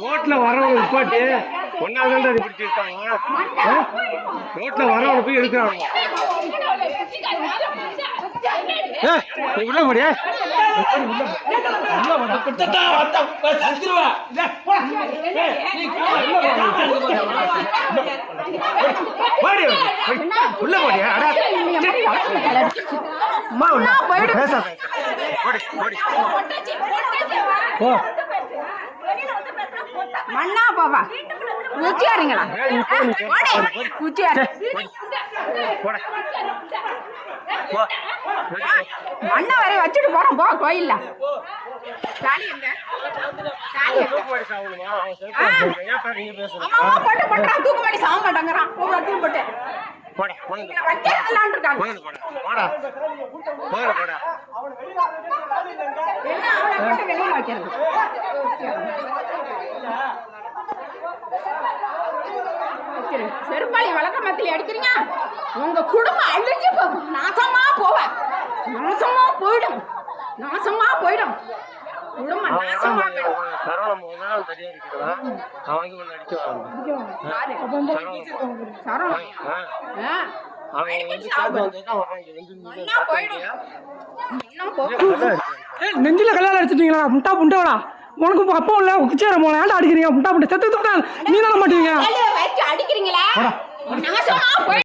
ரோட்ல வரவங்க பாட்டு ஒன்னாவது பிடிச்சி இருக்காங்க. ரோட்ல வரவங்க போய் எடுக்கிறாங்க. உள்ள முடியா உள்ள போடியா மண்ணா பாபா உச்சியாருங்களா உச்சியாரு மண்ணை வரை வச்சுட்டு போறோம் போ கோயில்ல. போட்டு போட்டான் தூக்கு மாட்டி சாக மாட்டாங்கிறான். ஒவ்வொருத்தையும் போட்டு செருப்பாளி வழக்க மத்தியில் அடிக்கிறீங்க. உங்க குடும்பம் அழிஞ்சு போகும். நாசமா போவ நாசமா போயிடும். நாசமா போயிடும். குடும்பம் நாசமா போயிடும். நெஞ்சில கல்யாணம் அடிச்சிட்டீங்களா? முட்டா புண்டோடா உனக்கு அப்பா இல்ல குச்சேர போல ஏன்டா அடிக்கிறீங்க? முட்டா புண்டை செத்து நீ தானே மாட்டீங்க அடிக்கிறீங்களா?